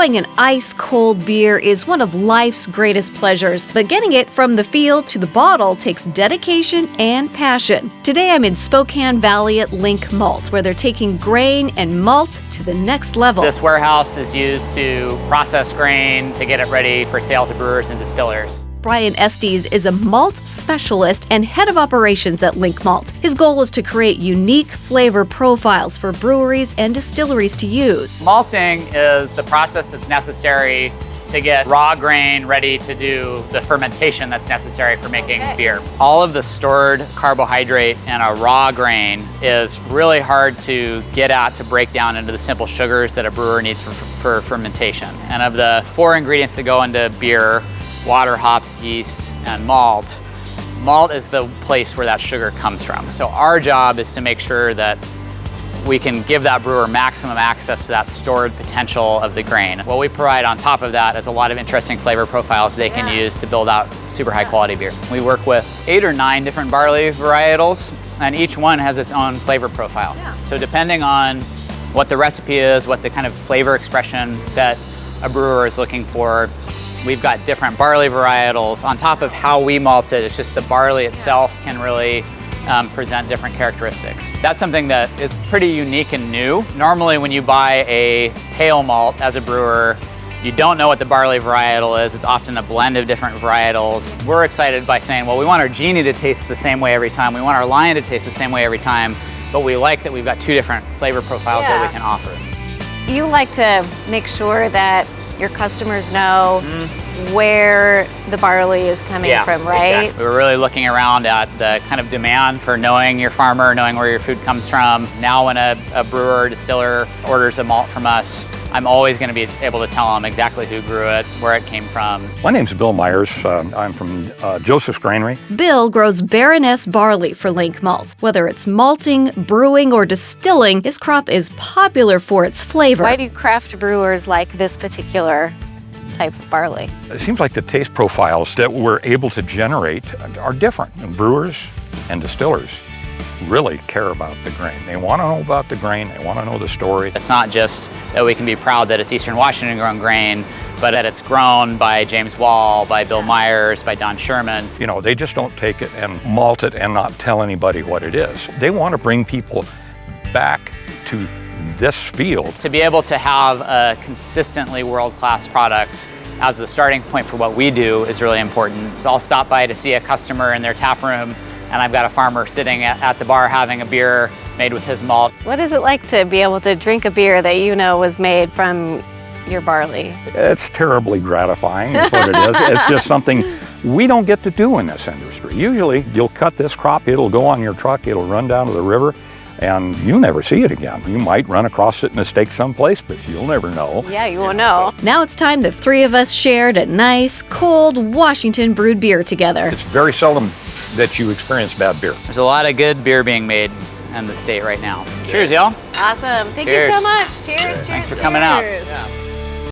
Enjoying an ice-cold beer is one of life's greatest pleasures, but getting it from the field to the bottle takes dedication and passion. Today I'm in Spokane Valley at LINC Malt, where they're taking grain and malt to the next level. This warehouse is used to process grain to get it ready for sale to brewers and distillers. Brian Estes is a malt specialist and head of operations at LINC Malt. His goal is to create unique flavor profiles for breweries and distilleries to use. Malting is the process that's necessary to get raw grain ready to do the fermentation that's necessary for making beer. All of the stored carbohydrate in a raw grain is really hard to get at to break down into the simple sugars that a brewer needs for fermentation. And of the 4 ingredients that go into beer, water, hops, yeast, and malt. Malt is the place where that sugar comes from. So our job is to make sure that we can give that brewer maximum access to that stored potential of the grain. What we provide on top of that is a lot of interesting flavor profiles they can use to build out super high quality beer. We work with 8 or 9 different barley varietals, and each one has its own flavor profile. So depending on what the recipe is, what the kind of flavor expression that a brewer is looking for, we've got different barley varietals. On top of how we malt it, it's just the barley itself can really present different characteristics. That's something that is pretty unique and new. Normally when you buy a pale malt as a brewer, you don't know what the barley varietal is. It's often a blend of different varietals. We're excited by saying, well, we want our genie to taste the same way every time. We want our lion to taste the same way every time, but we like that we've got 2 different flavor profiles that we can offer. You like to make sure that your customers know where the barley is coming from, right? Exactly. We're really looking around at the kind of demand for knowing your farmer, knowing where your food comes from. Now when a brewer or distiller orders a malt from us, I'm always going to be able to tell them exactly who grew it, where it came from. My name's Bill Myers. I'm from Joseph's Granary. Bill grows Baroness barley for LINC Malt. Whether it's malting, brewing, or distilling, his crop is popular for its flavor. Why do craft brewers like this particular type of barley? It seems like the taste profiles that we're able to generate are different. And brewers and distillers really care about the grain. They want to know about the grain. They want to know the story. It's not just that we can be proud that it's Eastern Washington grown grain, but that it's grown by James Wall, by Bill Myers, by Don Sherman. You know, they just don't take it and malt it and not tell anybody what it is. They want to bring people back to this field. To be able to have a consistently world-class product as the starting point for what we do is really important. I'll stop by to see a customer in their tap room, and I've got a farmer sitting at the bar having a beer made with his malt. What is it like to be able to drink a beer that you know was made from your barley? It's terribly gratifying, is what it is. It's just something we don't get to do in this industry. Usually, you'll cut this crop, it'll go on your truck, it'll run down to the river, and you'll never see it again. You might run across it in a stake someplace, but you'll never know. Yeah, you won't know. Now it's time the 3 of us shared a nice, cold Washington brewed beer together. It's very seldom that you experience bad beer. There's a lot of good beer being made in the state right now. Cheers, y'all. Awesome. Thank you Cheers. so much. Cheers, cheers, Thanks for coming out. cheers.